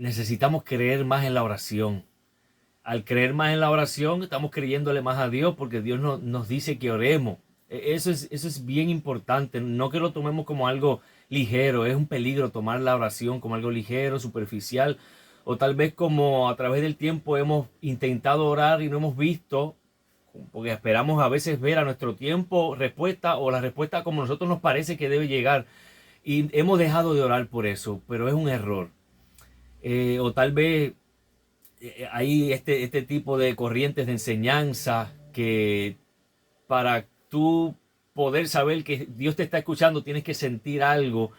necesitamos creer más en la oración. Al creer más en la oración, estamos creyéndole más a Dios porque Dios nos dice que oremos. Eso es bien importante. No que lo tomemos como algo ligero. Es un peligro tomar la oración como algo ligero, superficial. O tal vez como a través del tiempo hemos intentado orar y no hemos visto, porque esperamos a veces ver a nuestro tiempo respuesta o la respuesta como nosotros nos parece que debe llegar. Y hemos dejado de orar por eso, pero es un error. O tal vez hay este tipo de corrientes de enseñanza que para tú poder saber que Dios te está escuchando tienes que sentir algo,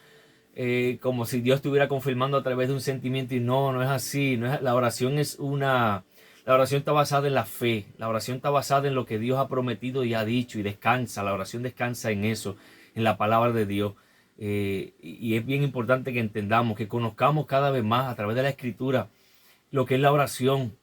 como si Dios estuviera confirmando a través de un sentimiento, y no es así. No es, la oración es una... La oración está basada en la fe, la oración está basada en lo que Dios ha prometido y ha dicho, y descansa, la oración descansa en eso, en la palabra de Dios. Y es bien importante que entendamos, que conozcamos cada vez más a través de la escritura lo que es la oración.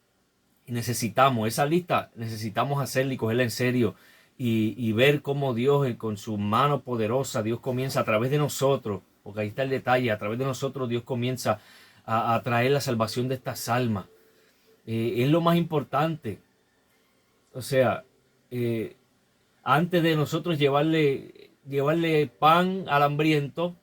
Y necesitamos esa lista, necesitamos hacerla y cogerla en serio, y ver cómo Dios, con su mano poderosa, Dios comienza a través de nosotros, porque ahí está el detalle, a través de nosotros Dios comienza a traer la salvación de estas almas. Es lo más importante. O sea, eh, antes de nosotros llevarle pan al hambriento,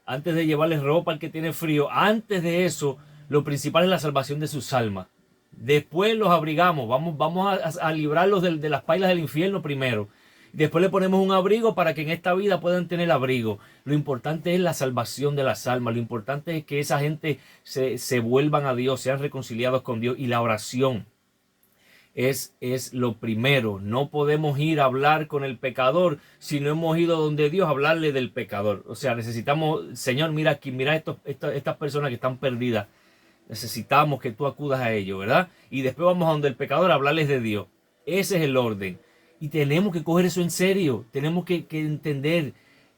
antes de llevarle ropa al que tiene frío, antes de eso, lo principal es la salvación de sus almas. Después los abrigamos, vamos a librarlos de las pailas del infierno primero. Después le ponemos un abrigo para que en esta vida puedan tener abrigo. Lo importante es la salvación de las almas. Lo importante es que esa gente se vuelvan a Dios, sean reconciliados con Dios. Y la oración es lo primero. No podemos ir a hablar con el pecador si no hemos ido donde Dios a hablarle del pecador. O sea, necesitamos, Señor, mira aquí, mira estas personas que están perdidas. Necesitamos que tú acudas a ellos, ¿verdad? Y después vamos a donde el pecador a hablarles de Dios. Ese es el orden. Y tenemos que coger eso en serio. Tenemos que entender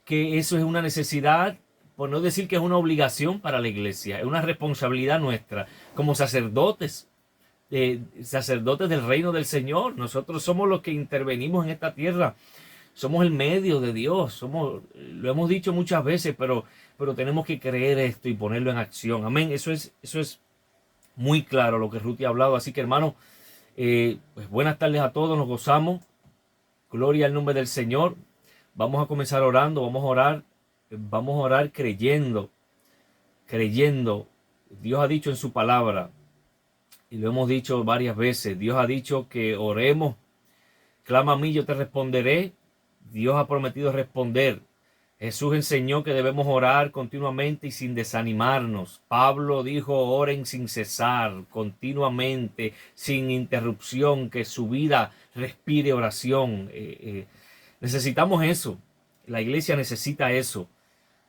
que eso es una necesidad, por no decir que es una obligación para la iglesia. Es una responsabilidad nuestra como sacerdotes del reino del Señor. Nosotros somos los que intervenimos en esta tierra. Somos el medio de Dios. Lo hemos dicho muchas veces, pero tenemos que creer esto y ponerlo en acción. Amén. Eso es muy claro lo que Ruth ha hablado. Así que, hermano, pues buenas tardes a todos. Nos gozamos. Gloria al nombre del Señor. Vamos a comenzar orando. Vamos a orar creyendo. Dios ha dicho en su palabra, y lo hemos dicho varias veces, Dios ha dicho que oremos. Clama a mí, yo te responderé. Dios ha prometido responder. Jesús enseñó que debemos orar continuamente y sin desanimarnos. Pablo dijo, oren sin cesar, continuamente, sin interrupción, que su vida respire oración. Necesitamos eso. La iglesia necesita eso.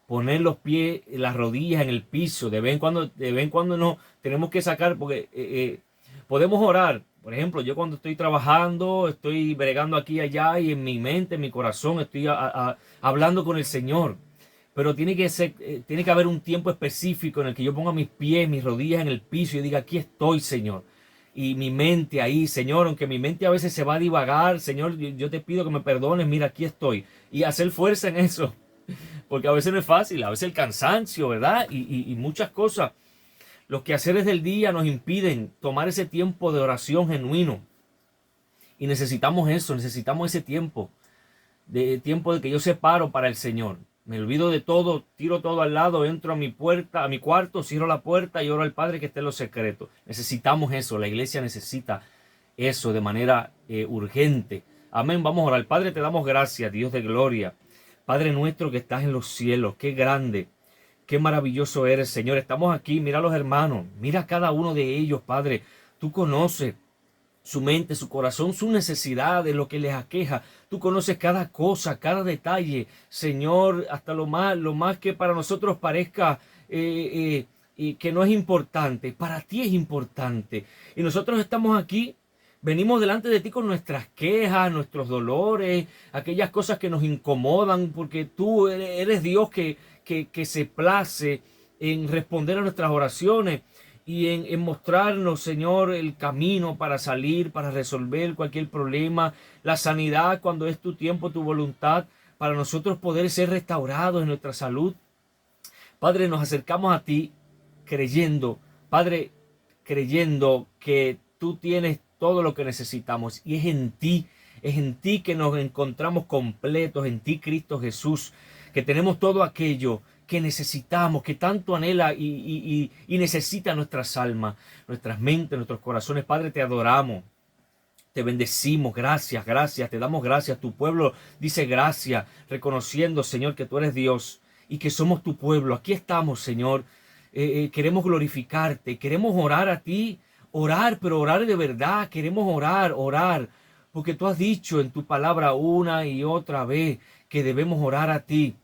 Poner los pies, las rodillas en el piso. De vez en cuando no tenemos que sacar, porque podemos orar. Por ejemplo, yo cuando estoy trabajando, estoy bregando aquí y allá, y en mi mente, en mi corazón, estoy hablando con el Señor. Pero tiene que haber un tiempo específico en el que yo ponga mis pies, mis rodillas en el piso y diga, aquí estoy, Señor. Y mi mente ahí, Señor, aunque mi mente a veces se va a divagar, Señor, yo te pido que me perdones, mira, aquí estoy. Y hacer fuerza en eso. Porque a veces no es fácil, a veces el cansancio, ¿verdad? Y muchas cosas. Los quehaceres del día nos impiden tomar ese tiempo de oración genuino. Y necesitamos eso, necesitamos ese tiempo de que yo separo para el Señor. Me olvido de todo, tiro todo al lado, entro a mi puerta, a mi cuarto, cierro la puerta y oro al Padre que esté en los secretos. Necesitamos eso, la iglesia necesita eso de manera urgente. Amén, vamos a orar. Padre, te damos gracias, Dios de gloria. Padre nuestro que estás en los cielos, qué grande, qué maravilloso eres, Señor. Estamos aquí, mira a los hermanos, mira a cada uno de ellos, Padre. Tú conoces su mente, su corazón, sus necesidades, lo que les aqueja. Tú conoces cada cosa, cada detalle, Señor, hasta lo más que para nosotros parezca y que no es importante. Para ti es importante. Y nosotros estamos aquí. Venimos delante de ti con nuestras quejas, nuestros dolores, aquellas cosas que nos incomodan, porque tú eres Dios que se place en responder a nuestras oraciones y en mostrarnos, Señor, el camino para salir, para resolver cualquier problema, la sanidad cuando es tu tiempo, tu voluntad, para nosotros poder ser restaurados en nuestra salud. Padre, nos acercamos a ti creyendo, Padre, creyendo que tú tienes todo lo que necesitamos y es en ti que nos encontramos completos, en ti, Cristo Jesús, que tenemos todo aquello que necesitamos, que tanto anhela y necesita nuestras almas, nuestras mentes, nuestros corazones. Padre, te adoramos. Te bendecimos, gracias, gracias, te damos gracias. Tu pueblo dice gracias, reconociendo, Señor, que tú eres Dios y que somos tu pueblo. Aquí estamos, Señor. Queremos glorificarte, queremos orar a ti, orar, pero orar de verdad. Queremos orar, porque tú has dicho en tu palabra una y otra vez que debemos orar a ti,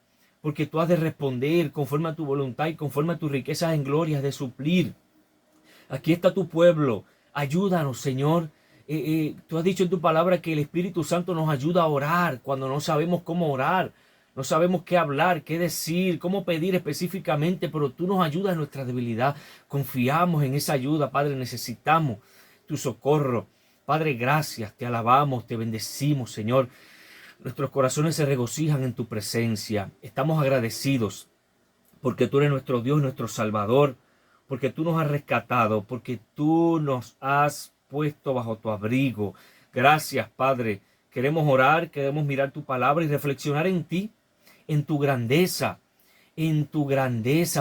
porque tú has de responder conforme a tu voluntad y conforme a tus riquezas en gloria, has de suplir. Aquí está tu pueblo, ayúdanos, Señor. Tú has dicho en tu palabra que el Espíritu Santo nos ayuda a orar cuando no sabemos cómo orar, no sabemos qué hablar, qué decir, cómo pedir específicamente, pero tú nos ayudas en nuestra debilidad. Confiamos en esa ayuda, Padre, necesitamos tu socorro. Padre, gracias, te alabamos, te bendecimos, Señor. Nuestros corazones se regocijan en tu presencia. Estamos agradecidos porque tú eres nuestro Dios, nuestro Salvador, porque tú nos has rescatado, porque tú nos has puesto bajo tu abrigo. Gracias, Padre. Queremos orar, queremos mirar tu palabra y reflexionar en ti, en tu grandeza,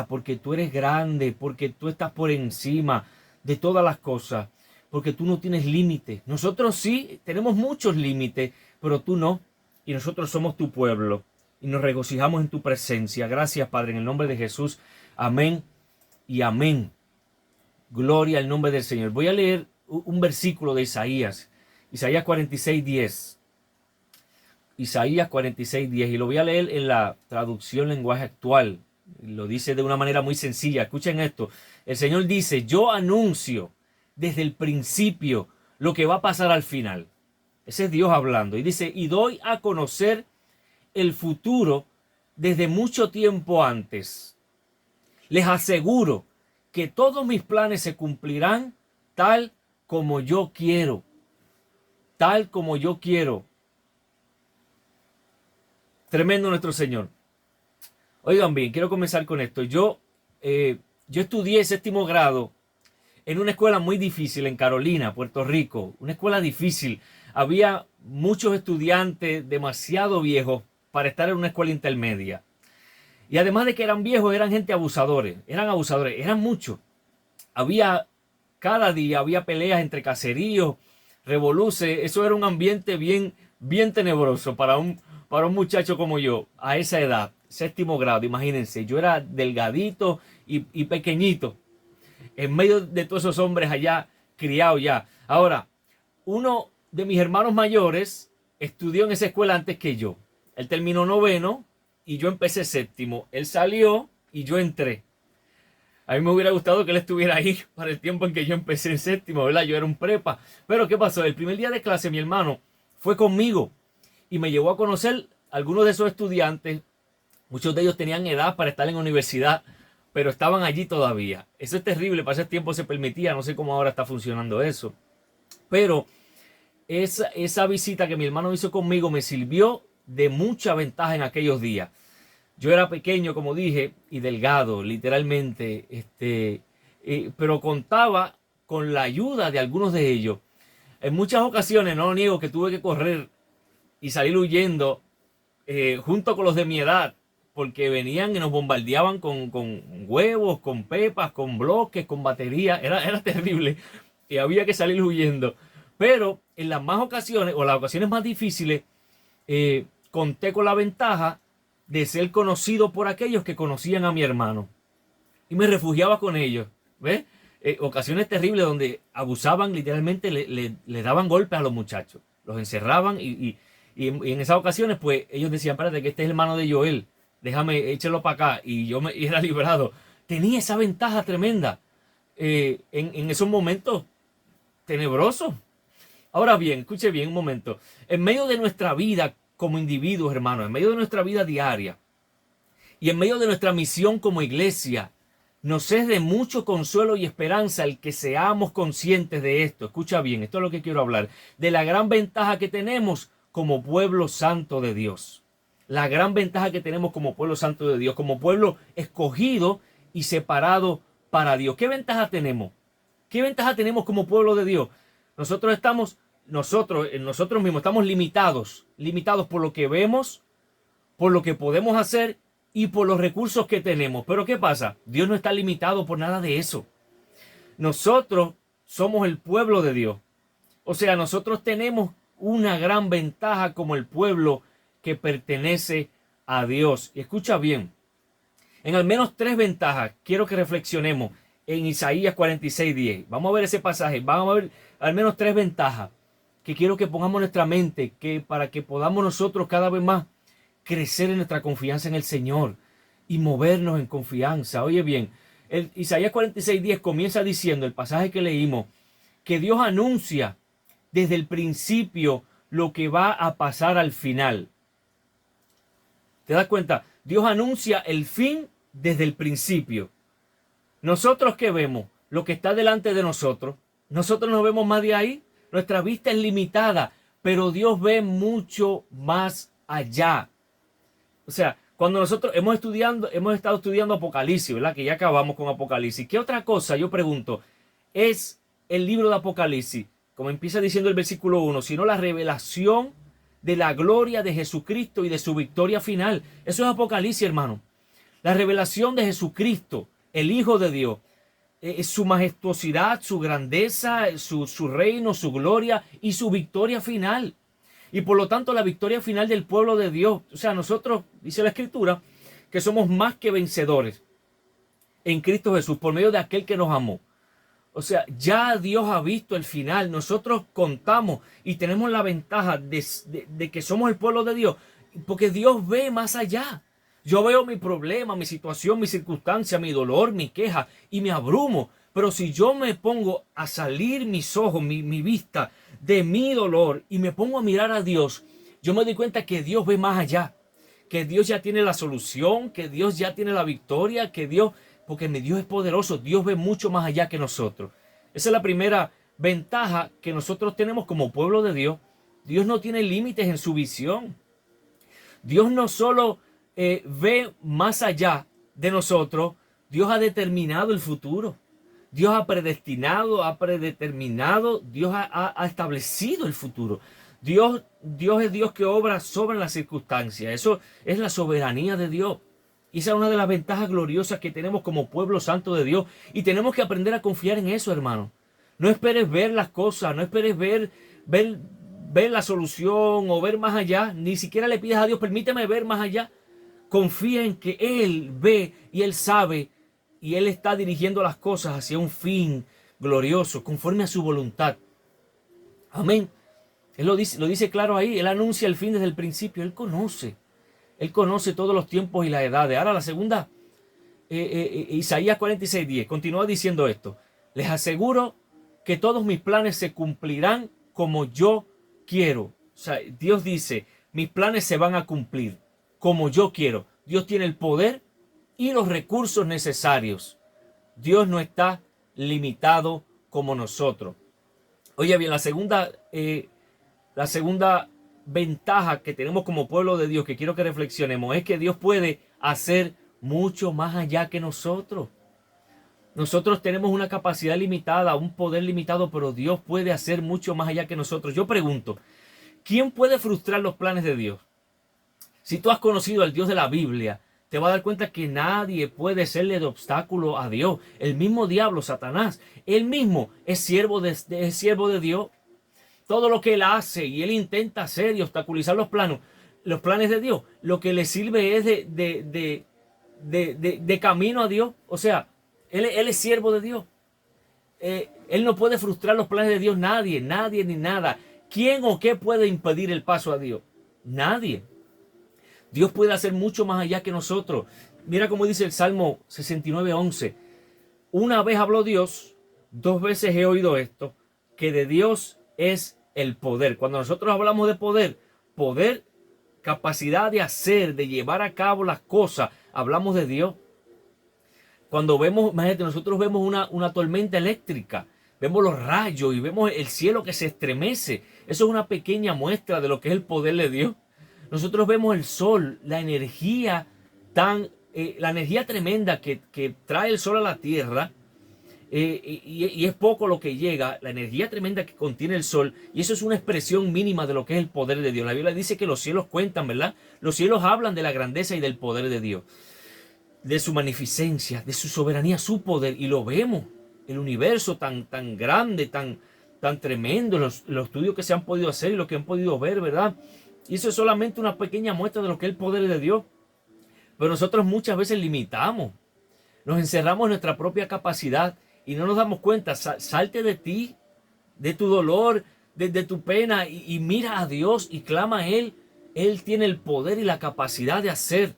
porque tú eres grande, porque tú estás por encima de todas las cosas, porque tú no tienes límites. Nosotros sí tenemos muchos límites, pero tú no, y nosotros somos tu pueblo y nos regocijamos en tu presencia. Gracias, Padre, en el nombre de Jesús. Amén y amén. Gloria al nombre del Señor. Voy a leer un versículo de Isaías 46:10. Isaías 46:10, y lo voy a leer en la traducción lenguaje actual. Lo dice de una manera muy sencilla. Escuchen esto. El Señor dice: yo anuncio desde el principio lo que va a pasar al final. Ese es Dios hablando. Y dice: y doy a conocer el futuro desde mucho tiempo antes. Les aseguro que todos mis planes se cumplirán tal como yo quiero. Tal como yo quiero. Tremendo nuestro Señor. Oigan bien, quiero comenzar con esto. Yo estudié séptimo grado en una escuela muy difícil en Carolina, Puerto Rico. Una escuela difícil. Había muchos estudiantes demasiado viejos para estar en una escuela intermedia. Y además de que eran viejos, eran gente abusadores. Eran muchos. Cada día había peleas entre caseríos, revoluces. Eso era un ambiente bien tenebroso para un muchacho como yo, a esa edad, séptimo grado. Imagínense, yo era delgadito y pequeñito, en medio de todos esos hombres allá, criados ya. Ahora, uno de mis hermanos mayores estudió en esa escuela antes que yo. Él terminó noveno y yo empecé séptimo. Él salió y yo entré. A mí me hubiera gustado que él estuviera ahí para el tiempo en que yo empecé en séptimo, ¿verdad? Yo era un prepa. Pero ¿qué pasó? El primer día de clase mi hermano fue conmigo y me llevó a conocer a algunos de esos estudiantes. Muchos de ellos tenían edad para estar en la universidad, pero estaban allí todavía. Eso es terrible, para ese tiempo se permitía, no sé cómo ahora está funcionando eso. Pero esa visita que mi hermano hizo conmigo me sirvió de mucha ventaja en aquellos días. Yo era pequeño, como dije, y delgado, literalmente, pero contaba con la ayuda de algunos de ellos. En muchas ocasiones, no lo niego, que tuve que correr y salir huyendo junto con los de mi edad, porque venían y nos bombardeaban con huevos, con pepas, con bloques, con baterías. Era terrible y había que salir huyendo. Pero en las más ocasiones, o las ocasiones más difíciles, conté con la ventaja de ser conocido por aquellos que conocían a mi hermano. Y me refugiaba con ellos. ¿Ves? Ocasiones terribles donde abusaban, literalmente le daban golpes a los muchachos. Los encerraban y en esas ocasiones, pues, ellos decían: espérate, que este es el hermano de Joel. Déjame, échelo para acá. Y yo me era librado. Tenía esa ventaja tremenda en esos momentos tenebrosos. Ahora bien, escuche bien un momento. En medio de nuestra vida como individuos, hermanos, en medio de nuestra vida diaria y en medio de nuestra misión como iglesia, nos es de mucho consuelo y esperanza el que seamos conscientes de esto. Escucha bien, esto es lo que quiero hablar. De la gran ventaja que tenemos como pueblo santo de Dios. La gran ventaja que tenemos como pueblo santo de Dios, como pueblo escogido y separado para Dios. ¿Qué ventaja tenemos? ¿Qué ventaja tenemos como pueblo de Dios? Nosotros mismos estamos limitados por lo que vemos, por lo que podemos hacer y por los recursos que tenemos. Pero ¿qué pasa? Dios no está limitado por nada de eso. Nosotros somos el pueblo de Dios. O sea, nosotros tenemos una gran ventaja como el pueblo que pertenece a Dios. Y escucha bien, en al menos 3 ventajas quiero que reflexionemos en Isaías 46:10. Vamos a ver ese pasaje, vamos a ver al menos 3 ventajas que quiero que pongamos en nuestra mente, que para que podamos nosotros cada vez más crecer en nuestra confianza en el Señor y movernos en confianza. Oye bien, Isaías 46:10 comienza diciendo, el pasaje que leímos, que Dios anuncia desde el principio lo que va a pasar al final. ¿Te das cuenta? Dios anuncia el fin desde el principio. Nosotros, ¿qué vemos? Lo que está delante de nosotros. Nosotros no vemos más de ahí. Nuestra vista es limitada, pero Dios ve mucho más allá. O sea, cuando nosotros hemos estado estudiando Apocalipsis, ¿verdad? Que ya acabamos con Apocalipsis. ¿Qué otra cosa, yo pregunto, es el libro de Apocalipsis? Como empieza diciendo el versículo 1, sino la revelación de la gloria de Jesucristo y de su victoria final. Eso es Apocalipsis, hermano. La revelación de Jesucristo, el Hijo de Dios, su majestuosidad, su grandeza, su reino, su gloria y su victoria final. Y por lo tanto la victoria final del pueblo de Dios. O sea, nosotros, dice la Escritura, que somos más que vencedores en Cristo Jesús por medio de aquel que nos amó. O sea, ya Dios ha visto el final. Nosotros contamos y tenemos la ventaja de que somos el pueblo de Dios, porque Dios ve más allá. Yo veo mi problema, mi situación, mi circunstancia, mi dolor, mi queja y me abrumo. Pero si yo me pongo a salir mis ojos, mi vista de mi dolor y me pongo a mirar a Dios, yo me doy cuenta que Dios ve más allá, que Dios ya tiene la solución, que Dios ya tiene la victoria, que Dios, porque mi Dios es poderoso, Dios ve mucho más allá que nosotros. Esa es la primera ventaja que nosotros tenemos como pueblo de Dios. Dios no tiene límites en su visión. Dios no solo ve más allá de nosotros, Dios ha determinado el futuro. Dios ha predestinado, ha predeterminado, Dios ha establecido el futuro. Dios es Dios que obra sobre las circunstancias. Eso es la soberanía de Dios. Y esa es una de las ventajas gloriosas que tenemos como pueblo santo de Dios. Y tenemos que aprender a confiar en eso, hermano. No esperes ver las cosas, no esperes ver la solución o ver más allá. Ni siquiera le pidas a Dios, permíteme ver más allá. Confía en que Él ve y Él sabe y Él está dirigiendo las cosas hacia un fin glorioso, conforme a su voluntad. Amén. Él lo dice claro ahí. Él anuncia el fin desde el principio. Él conoce todos los tiempos y las edades. Ahora la segunda, Isaías 46:10, continúa diciendo esto. Les aseguro que todos mis planes se cumplirán como yo quiero. O sea, Dios dice, mis planes se van a cumplir como yo quiero. Dios tiene el poder y los recursos necesarios. Dios no está limitado como nosotros. Oye bien, la segunda ventaja que tenemos como pueblo de Dios, que quiero que reflexionemos, es que Dios puede hacer mucho más allá que nosotros. Nosotros tenemos una capacidad limitada, un poder limitado, pero Dios puede hacer mucho más allá que nosotros. Yo pregunto, ¿quién puede frustrar los planes de Dios? Si tú has conocido al Dios de la Biblia, te vas a dar cuenta que nadie puede serle de obstáculo a Dios. El mismo diablo, Satanás, él mismo es siervo de Dios. Todo lo que él hace y él intenta hacer y obstaculizar los planes de Dios, lo que le sirve es de camino a Dios. O sea, él es siervo de Dios. Él no puede frustrar los planes de Dios. Nadie ni nada. ¿Quién o qué puede impedir el paso a Dios? Nadie. Dios puede hacer mucho más allá que nosotros. Mira cómo dice el Salmo 69:11. Una vez habló Dios, 2 veces he oído esto, que de Dios es el poder. Cuando nosotros hablamos de poder, capacidad de hacer, de llevar a cabo las cosas, hablamos de Dios. Cuando vemos, imagínate, nosotros vemos una tormenta eléctrica, vemos los rayos y vemos el cielo que se estremece. Eso es una pequeña muestra de lo que es el poder de Dios. Nosotros vemos el sol, la energía tremenda que trae el sol a la tierra. y es poco lo que llega, la energía tremenda que contiene el sol, y eso es una expresión mínima de lo que es el poder de Dios. La Biblia dice que los cielos cuentan, ¿verdad? Los cielos hablan de la grandeza y del poder de Dios, de su magnificencia, de su soberanía, su poder, y lo vemos. El universo tan grande, tan tremendo, los estudios que se han podido hacer y lo que han podido ver, ¿verdad? Y eso es solamente una pequeña muestra de lo que es el poder de Dios. Pero nosotros muchas veces limitamos, nos encerramos en nuestra propia capacidad y no nos damos cuenta. Salte de ti, de tu dolor, de tu pena, y mira a Dios y clama a Él. Él tiene el poder y la capacidad de hacer.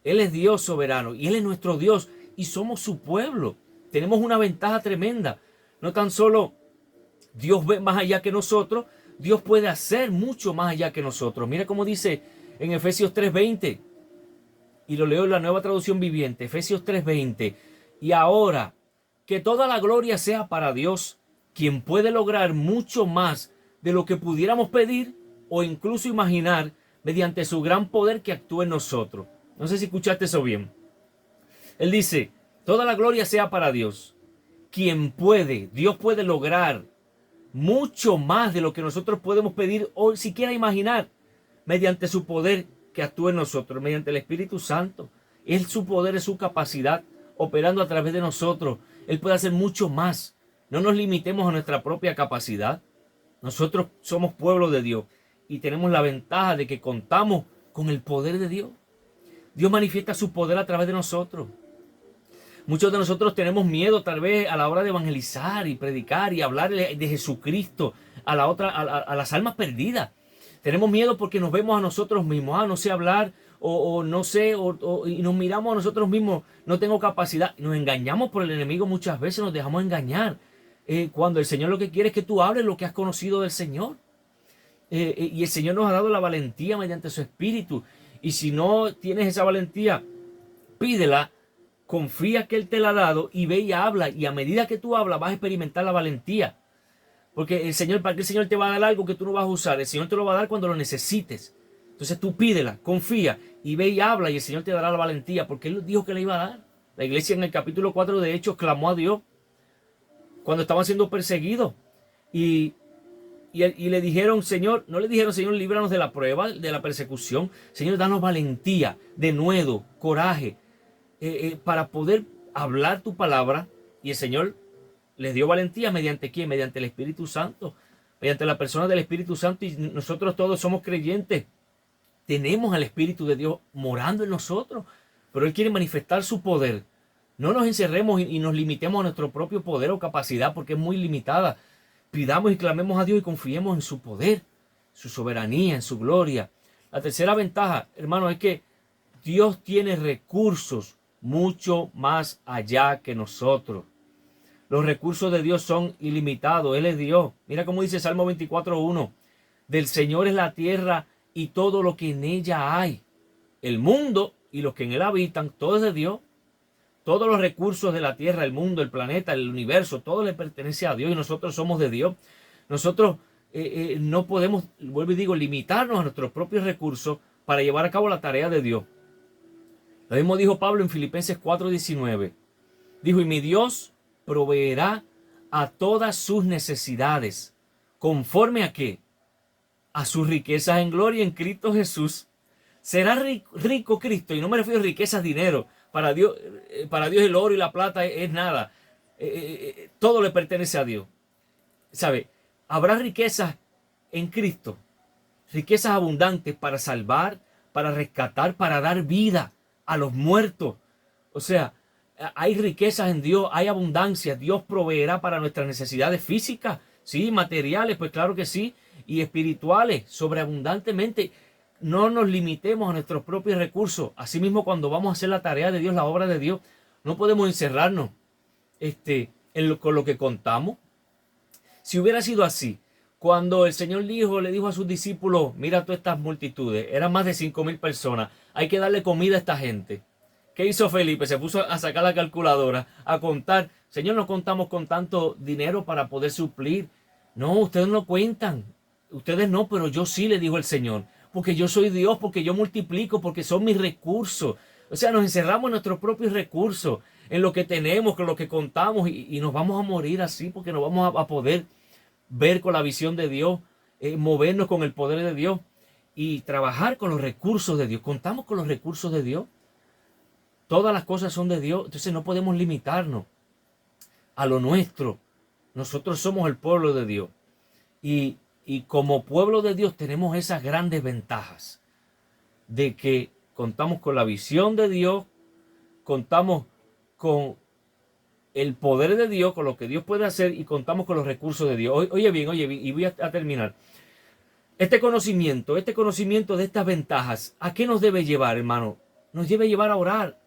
Él es Dios soberano y Él es nuestro Dios y somos su pueblo. Tenemos una ventaja tremenda. No tan solo Dios ve más allá que nosotros, Dios puede hacer mucho más allá que nosotros. Mira cómo dice en Efesios 3:20, y lo leo en la Nueva Traducción Viviente, Efesios 3:20. Y ahora, que toda la gloria sea para Dios, quien puede lograr mucho más de lo que pudiéramos pedir o incluso imaginar mediante su gran poder que actúa en nosotros. No sé si escuchaste eso bien. Él dice, toda la gloria sea para Dios, Dios puede lograr mucho más de lo que nosotros podemos pedir o siquiera imaginar mediante su poder que actúa en nosotros, mediante el Espíritu Santo. Su poder es su capacidad operando a través de nosotros. Él puede hacer mucho más. No nos limitemos a nuestra propia capacidad. Nosotros somos pueblo de Dios y tenemos la ventaja de que contamos con el poder de Dios. Dios manifiesta su poder a través de nosotros. Muchos de nosotros tenemos miedo tal vez a la hora de evangelizar y predicar y hablar de Jesucristo a las almas perdidas. Tenemos miedo porque nos vemos a nosotros mismos. No sé hablar o no sé, y nos miramos a nosotros mismos. No tengo capacidad. Nos engañamos por el enemigo muchas veces, nos dejamos engañar. Cuando el Señor lo que quiere es que tú hables lo que has conocido del Señor. Y el Señor nos ha dado la valentía mediante su Espíritu. Y si no tienes esa valentía, pídela. Confía que Él te la ha dado y ve y habla. Y a medida que tú hablas vas a experimentar la valentía. Porque ¿para qué el Señor te va a dar algo que tú no vas a usar? El Señor te lo va a dar cuando lo necesites. Entonces tú pídela, confía y ve y habla y el Señor te dará la valentía. Porque Él dijo que le iba a dar. La iglesia en el capítulo 4 de Hechos clamó a Dios cuando estaban siendo perseguidos. Y le dijeron, Señor, no le dijeron, Señor, líbranos de la prueba, de la persecución. Señor, danos valentía, denuedo, coraje. Para poder hablar tu palabra. Y el Señor les dio valentía mediante ¿quién? Mediante el Espíritu Santo, mediante la persona del Espíritu Santo. Y nosotros todos somos creyentes, tenemos al Espíritu de Dios morando en nosotros, pero Él quiere manifestar su poder. No nos encerremos y nos limitemos a nuestro propio poder o capacidad, porque es muy limitada. Pidamos y clamemos a Dios y confiemos en su poder, su soberanía, en su gloria. La tercera ventaja, hermano, es que Dios tiene recursos mucho más allá que nosotros. Los recursos de Dios son ilimitados. Él es Dios. Mira cómo dice Salmo 24:1. Del Señor es la tierra y todo lo que en ella hay. El mundo y los que en él habitan, todo es de Dios. Todos los recursos de la tierra, el mundo, el planeta, el universo, todo le pertenece a Dios y nosotros somos de Dios. Nosotros no podemos, vuelvo y digo, limitarnos a nuestros propios recursos para llevar a cabo la tarea de Dios. Lo mismo dijo Pablo en Filipenses 4:19. Dijo, y mi Dios proveerá a todas sus necesidades. ¿Conforme a qué? A sus riquezas en gloria en Cristo Jesús. Será rico Cristo, y no me refiero a riquezas, dinero. Para Dios el oro y la plata es nada. Todo le pertenece a Dios. ¿Sabe? Habrá riquezas en Cristo. Riquezas abundantes para salvar, para rescatar, para dar vida a los muertos. O sea, hay riquezas en Dios, hay abundancia. Dios proveerá para nuestras necesidades físicas, sí, materiales, pues claro que sí, y espirituales, sobreabundantemente. No nos limitemos a nuestros propios recursos. Asimismo, cuando vamos a hacer la tarea de Dios, la obra de Dios, no podemos encerrarnos con lo que contamos. Si hubiera sido así, cuando el Señor le dijo a sus discípulos, mira todas estas multitudes, eran más de 5,000 personas, hay que darle comida a esta gente. ¿Qué hizo Felipe? Se puso a sacar la calculadora, a contar. Señor, no contamos con tanto dinero para poder suplir. No, ustedes no cuentan. Ustedes no, pero yo sí, le dijo el Señor. Porque yo soy Dios, porque yo multiplico, porque son mis recursos. O sea, nos encerramos en nuestros propios recursos. en lo que tenemos, con lo que contamos, y nos vamos a morir así porque no vamos a poder ver con la visión de Dios, movernos con el poder de Dios y trabajar con los recursos de Dios. Contamos con los recursos de Dios. Todas las cosas son de Dios, entonces no podemos limitarnos a lo nuestro. Nosotros somos el pueblo de Dios. Y como pueblo de Dios tenemos esas grandes ventajas de que contamos con la visión de Dios, contamos con el poder de Dios, con lo que Dios puede hacer y contamos con los recursos de Dios. Oye bien, y voy a terminar. Este conocimiento de estas ventajas, ¿a qué nos debe llevar, hermano? Nos debe llevar a orar.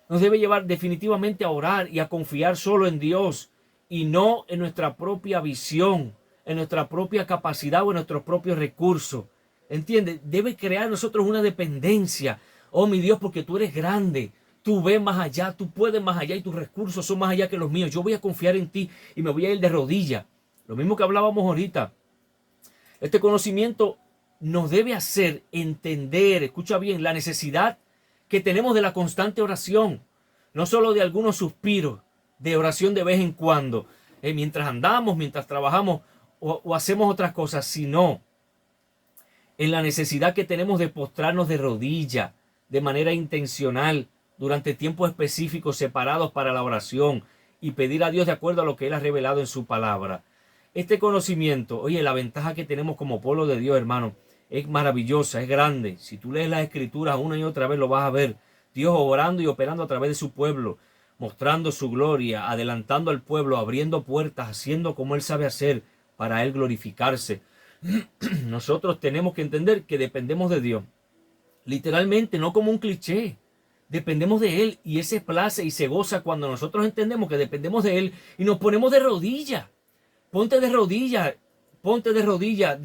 Nos debe llevar definitivamente a orar y a confiar solo en Dios y no en nuestra propia visión, en nuestra propia capacidad o en nuestros propios recursos. ¿Entiendes? Debe crear en nosotros una dependencia. Oh, mi Dios, porque tú eres grande. Tú ves más allá, tú puedes más allá y tus recursos son más allá que los míos. Yo voy a confiar en ti y me voy a ir de rodillas. Lo mismo que hablábamos ahorita. Este conocimiento nos debe hacer entender, escucha bien, la necesidad que tenemos de la constante oración. No solo de algunos suspiros de oración de vez en cuando, mientras andamos, mientras trabajamos o hacemos otras cosas, sino en la necesidad que tenemos de postrarnos de rodilla de manera intencional durante tiempos específicos separados para la oración y pedir a Dios de acuerdo a lo que Él ha revelado en su palabra. Este conocimiento, oye, la ventaja que tenemos como pueblo de Dios, hermano, es maravillosa, es grande. Si tú lees las Escrituras una y otra vez lo vas a ver. Dios obrando y operando a través de su pueblo, mostrando su gloria, adelantando al pueblo, abriendo puertas, haciendo como Él sabe hacer para Él glorificarse. Nosotros tenemos que entender que dependemos de Dios. Literalmente, no como un cliché. Dependemos de Él y Él se place y se goza cuando nosotros entendemos que dependemos de Él y nos ponemos de rodillas. Ponte de rodillas, ponte de rodillas.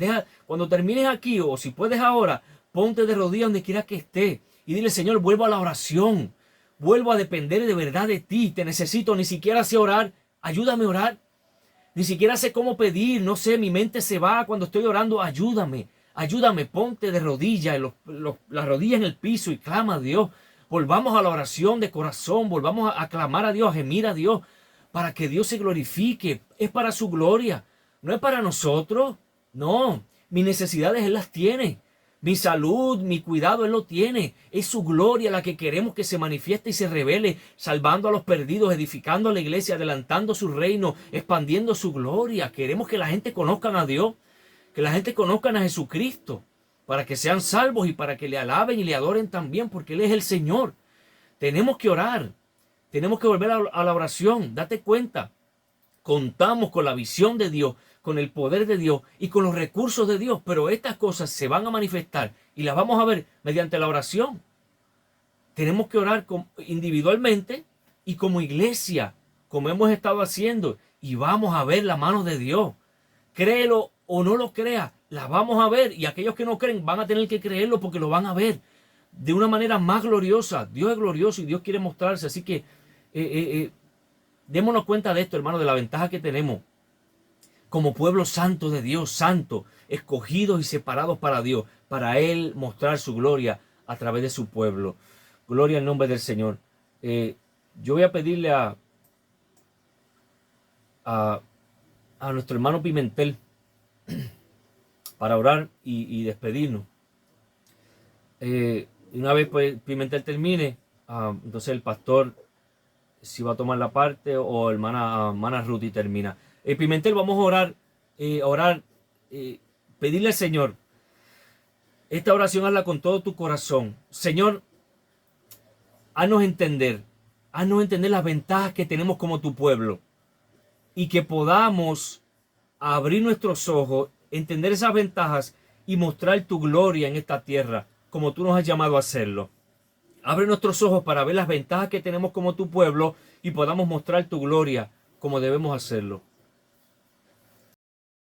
Cuando termines aquí o si puedes ahora, ponte de rodillas donde quiera que esté y dile, Señor, vuelvo a la oración. Vuelvo a depender de verdad de ti. Te necesito, ni siquiera sé orar. Ayúdame a orar. Ni siquiera sé cómo pedir. No sé, mi mente se va cuando estoy orando. Ayúdame, ayúdame. Ponte de rodillas, las rodillas en el piso y clama a Dios. Volvamos a la oración de corazón. Volvamos a clamar a Dios, a gemir a Dios. Para que Dios se glorifique. Es para su gloria. No es para nosotros. No, mis necesidades Él las tiene. Mi salud, mi cuidado, Él lo tiene. Es su gloria la que queremos que se manifieste y se revele, salvando a los perdidos, edificando a la iglesia, adelantando su reino, expandiendo su gloria. Queremos que la gente conozca a Dios, que la gente conozca a Jesucristo, para que sean salvos y para que le alaben y le adoren también, porque Él es el Señor. Tenemos que orar, tenemos que volver a la oración. Date cuenta, contamos con la visión de Dios, con el poder de Dios y con los recursos de Dios, pero estas cosas se van a manifestar y las vamos a ver mediante la oración. Tenemos que orar individualmente y como iglesia, como hemos estado haciendo, y vamos a ver la mano de Dios. Créelo o no lo creas, la vamos a ver, y aquellos que no creen van a tener que creerlo porque lo van a ver de una manera más gloriosa. Dios es glorioso y Dios quiere mostrarse, así que démonos cuenta de esto, hermano, de la ventaja que tenemos como pueblo santo de Dios, santo, escogidos y separados para Dios, para Él mostrar su gloria a través de su pueblo. Gloria al nombre del Señor. Yo voy a pedirle a nuestro hermano Pimentel para orar y despedirnos. Una vez pues, Pimentel termine, entonces el pastor si va a tomar la parte o hermana Ruth termina. Pimentel, vamos a orar, pedirle al Señor. Esta oración hazla con todo tu corazón. Señor, haznos entender las ventajas que tenemos como tu pueblo y que podamos abrir nuestros ojos, entender esas ventajas y mostrar tu gloria en esta tierra como tú nos has llamado a hacerlo. Abre nuestros ojos para ver las ventajas que tenemos como tu pueblo y podamos mostrar tu gloria como debemos hacerlo.